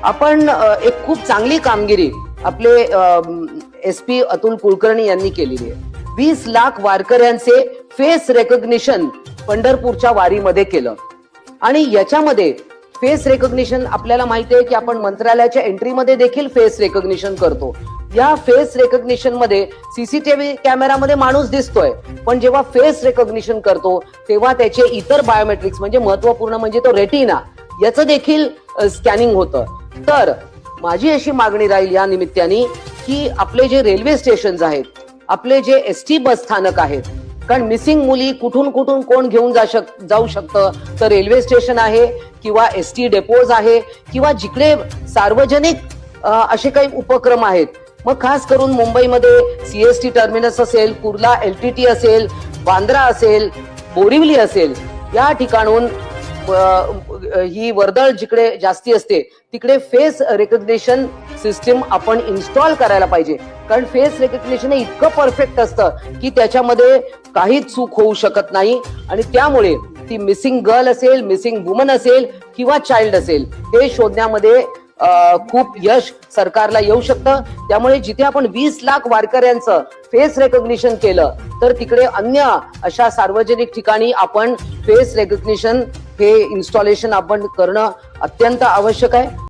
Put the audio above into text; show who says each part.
Speaker 1: आपण एक खूप चांगली कामगिरी आपले SP अतुल कुलकर्णी यांनी केलेली आहे. 20 लाख वारकऱ्यांचे फेस रेकग्निशन पंढरपूरच्या वारीमध्ये केलं आणि याच्यामध्ये फेस रेकग्निशन आपल्याला माहिती आहे की आपण मंत्रालयाच्या एंट्रीमध्ये देखील फेस रेकग्निशन करतो. या फेस रेकग्निशन मध्ये सीसीटीव्ही कॅमेरामध्ये माणूस दिसतोय, पण जेव्हा फेस रेकग्निशन करतो तेव्हा त्याचे इतर बायोमेट्रिक्स म्हणजे महत्वपूर्ण म्हणजे तो रेटिना याचं देखील स्कॅनिंग होतं. तर माझी अशी मागणी राहील या निमित्ताने की आपले जे रेल्वे स्टेशन्स आहेत, आपले जे ST बस स्थानक आहेत, कारण मिसिंग मुली कुठून कुठून कोण घेऊन जाऊ शकतं, तर रेल्वे स्टेशन आहे किंवा ST डेपोज आहे किंवा जिकडे सार्वजनिक असे काही उपक्रम आहेत. मग खास करून मुंबईमध्ये CST टर्मिनस असेल, कुर्ला LTT असेल, बांद्रा असेल, बोरिवली असेल, या ठिकाणून ही वर्दळ जिकडे जास्ती असते तिकडे फेस रेकग्निशन सिस्टीम आपण इन्स्टॉल करायला पाहिजे. कारण फेस रेकग्निशन हे इतकं परफेक्ट असतं की त्याच्यामध्ये काहीच चूक होऊ शकत नाही आणि त्यामुळे ती मिसिंग गर्ल असेल, मिसिंग वुमन असेल किंवा चाइल्ड असेल, हे शोधण्यामध्ये खूप यश सरकारला येऊ शकतं. त्यामुळे जिथे आपण 20 लाख वारकऱ्यांचं फेस रेकग्निशन केलं, तर तिकडे अन्य अशा सार्वजनिक ठिकाणी आपण फेस रेकग्निशन हे इन्स्टॉलेशन आपण करणं अत्यंत आवश्यक आहे.